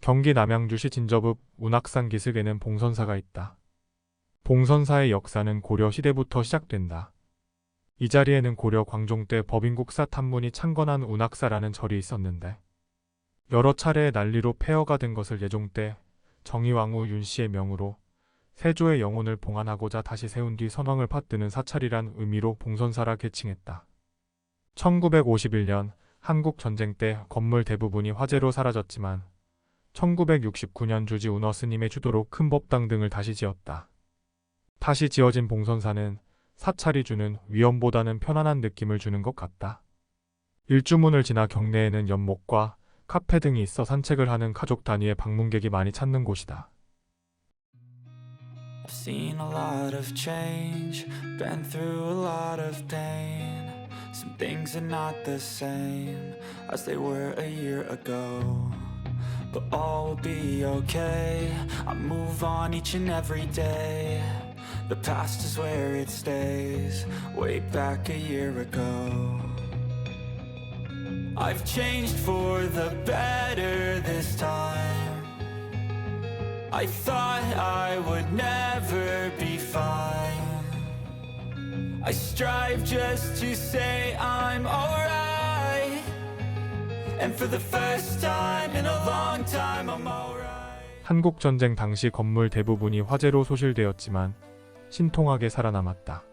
경기 남양주시 진저읍 운악산 기슭에는 봉선사가 있다. 봉선사의 역사는 고려 시대부터 시작된다. 이 자리에는 고려 광종 때 법인국사 탐문이 창건한 운악사라는 절이 있었는데 여러 차례의 난리로 폐허가 된 것을 예종 때 정의왕후 윤씨의 명으로 세조의 영혼을 봉안하고자 다시 세운 뒤 선왕을 받드는 사찰이란 의미로 봉선사라 개칭했다. 1951년 한국전쟁 때 건물 대부분이 화재로 사라졌지만 1969년 주지 운어 스님의 주도로 큰 법당 등을 다시 지었다. 다시 지어진 봉선사는 사찰이 주는 위엄보다는 편안한 느낌을 주는 것 같다. 일주문을 지나 경내에는 연못과 카페 등이 있어 산책을 하는 가족 단위의 방문객이 많이 찾는 곳이다. I've seen a lot of change, been through a lot of pain. Some things are not the same as they were a year ago. But all will be okay, I move on each and every day. The past is where it stays, way back a year ago. I've changed for the better this time. I thought I would never be fine. I strive just to say I'm alright. And for the first time in a long time I'm alright. 한국전쟁 당시 건물 대부분이 화재로 소실되었지만 신통하게 살아남았다.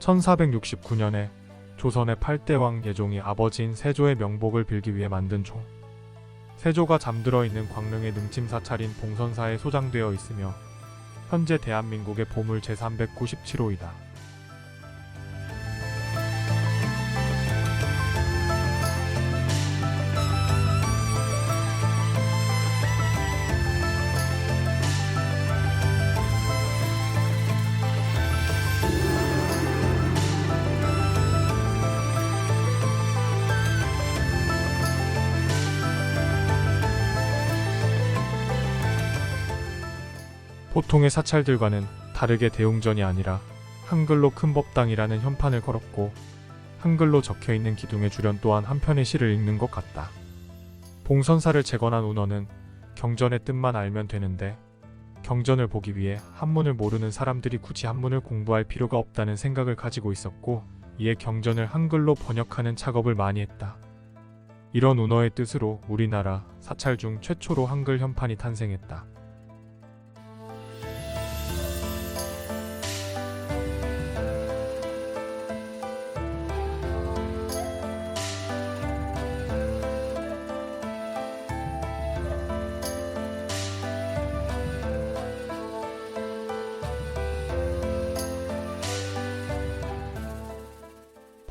(1469년에) 조선의 8대 왕 예종이 아버지인 세조의 명복을 빌기 위해 만든 종. 세조가 잠들어 있는 광릉의 능침 사찰인 봉선사에 소장되어 있으며 현재 대한민국의 보물 제397호이다. 보통의 사찰들과는 다르게 대웅전이 아니라 한글로 큰 법당이라는 현판을 걸었고 한글로 적혀있는 기둥의 주련 또한 한편의 시를 읽는 것 같다. 봉선사를 재건한 운어는 경전의 뜻만 알면 되는데 경전을 보기 위해 한문을 모르는 사람들이 굳이 한문을 공부할 필요가 없다는 생각을 가지고 있었고 이에 경전을 한글로 번역하는 작업을 많이 했다. 이런 운어의 뜻으로 우리나라 사찰 중 최초로 한글 현판이 탄생했다.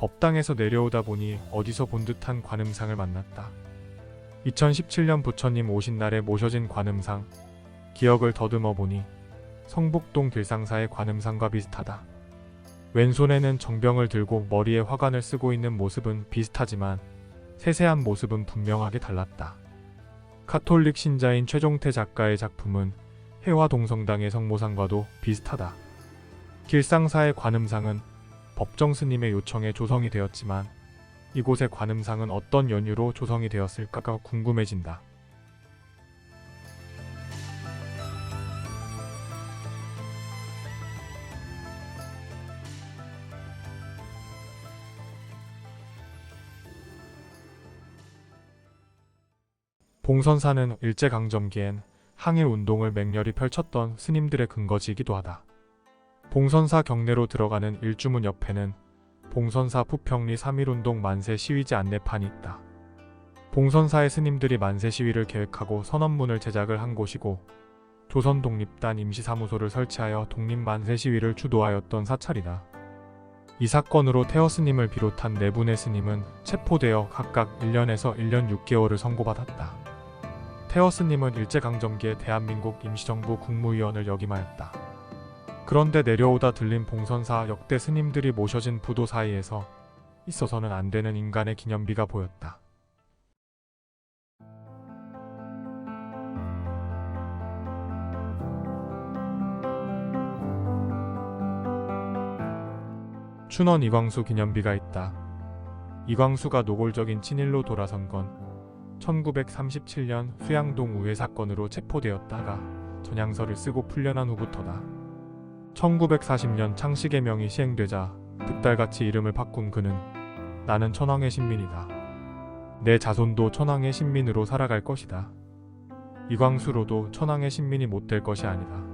법당에서 내려오다 보니 어디서 본 듯한 관음상을 만났다. 2017년 부처님 오신 날에 모셔진 관음상. 기억을 더듬어 보니 성북동 길상사의 관음상과 비슷하다. 왼손에는 정병을 들고 머리에 화관을 쓰고 있는 모습은 비슷하지만 세세한 모습은 분명하게 달랐다. 카톨릭 신자인 최종태 작가의 작품은 해화동성당의 성모상과도 비슷하다. 길상사의 관음상은 법정 스님의 요청에 조성이 되었지만 이곳의 관음상은 어떤 연유로 조성이 되었을까가 궁금해진다. 봉선사는 일제강점기엔 항일운동을 맹렬히 펼쳤던 스님들의 근거지이기도 하다. 봉선사 경내로 들어가는 일주문 옆에는 봉선사 부평리 3.1운동 만세 시위지 안내판이 있다. 봉선사의 스님들이 만세 시위를 계획하고 선언문을 제작을 한 곳이고 조선 독립단 임시사무소를 설치하여 독립 만세 시위를 주도하였던 사찰이다. 이 사건으로 태어 스님을 비롯한 4분의 스님은 체포되어 각각 1년에서 1년 6개월을 선고받았다. 태어 스님은 일제강점기에 대한민국 임시정부 국무위원을 역임하였다. 그런데 내려오다 들린 봉선사 역대 스님들이 모셔진 부도 사이에서 있어서는 안 되는 인간의 기념비가 보였다. 춘원 이광수 기념비가 있다. 이광수가 노골적인 친일로 돌아선 건 1937년 수양동 우회 사건으로 체포되었다가 전향서를 쓰고 풀려난 후부터다. 1940년 창씨개명이 시행되자 득달같이 이름을 바꾼 그는 나는 천황의 신민이다. 내 자손도 천황의 신민으로 살아갈 것이다. 이광수로도 천황의 신민이 못 될 것이 아니다.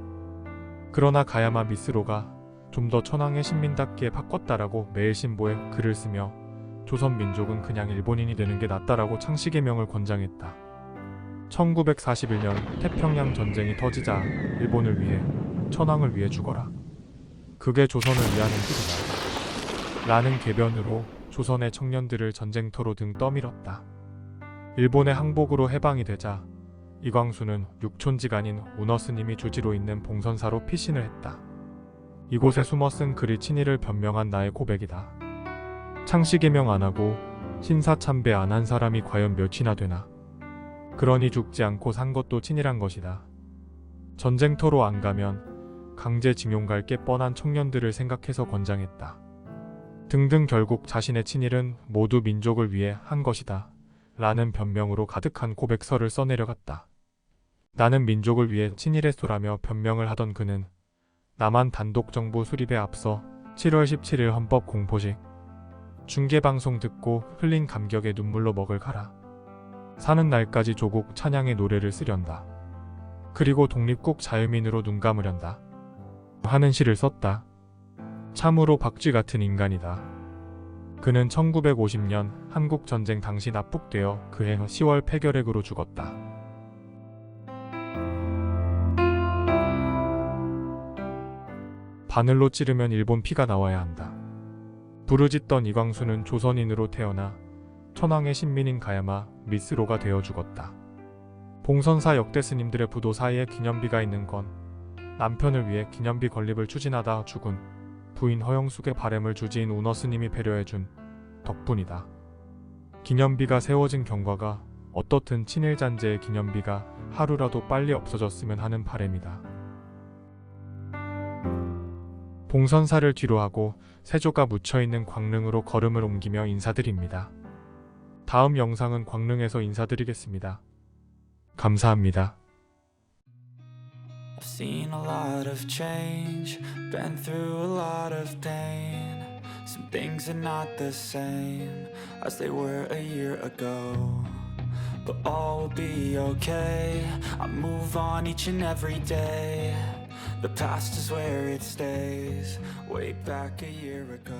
그러나 가야마 미스로가 좀 더 천황의 신민답게 바꿨다라고 매일신보에 글을 쓰며 조선 민족은 그냥 일본인이 되는 게 낫다라고 창씨개명을 권장했다. 1941년 태평양 전쟁이 터지자 일본을 위해 천황을 위해 죽어라. 그게 조선을 위하는 길이다. 라는 궤변으로 조선의 청년들을 전쟁터로 등 떠밀었다. 일본의 항복으로 해방이 되자 이광수는 육촌지간인 운어스님이 주지로 있는 봉선사로 피신을 했다. 이곳에 숨어 쓴 글이 친일을 변명한 나의 고백이다. 창씨개명 안 하고 신사참배 안 한 사람이 과연 몇이나 되나. 그러니 죽지 않고 산 것도 친일한 것이다. 전쟁터로 안 가면 강제징용 갈 게 뻔한 청년들을 생각해서 권장했다. 등등 결국 자신의 친일은 모두 민족을 위해 한 것이다. 라는 변명으로 가득한 고백서를 써내려갔다. 나는 민족을 위해 친일했소라며 변명을 하던 그는 남한 단독정부 수립에 앞서 7월 17일 헌법 공포식 중계방송 듣고 흘린 감격에 눈물로 먹을 가라. 사는 날까지 조국 찬양의 노래를 쓰련다. 그리고 독립국 자유민으로 눈 감으련다. 하는 시를 썼다. 참으로 박쥐 같은 인간이다. 그는 1950년 한국전쟁 당시 납북되어 그해 10월 폐결핵으로 죽었다. 바늘로 찌르면 일본 피가 나와야 한다. 부르짖던 이광수는 조선인으로 태어나 천황의 신민인 가야마 미스로가 되어 죽었다. 봉선사 역대 스님들의 부도 사이에 기념비가 있는 건 남편을 위해 기념비 건립을 추진하다 죽은 부인 허영숙의 바램을 주지인 운어 스님이 배려해준 덕분이다. 기념비가 세워진 경과가 어떻든 친일잔재의 기념비가 하루라도 빨리 없어졌으면 하는 바램이다. 봉선사를 뒤로하고 세조가 묻혀있는 광릉으로 걸음을 옮기며 인사드립니다. 다음 영상은 광릉에서 인사드리겠습니다. 감사합니다. I've seen a lot of change, been through a lot of pain. Some things are not the same as they were a year ago. But all will be okay, I move on each and every day. The past is where it stays, way back a year ago.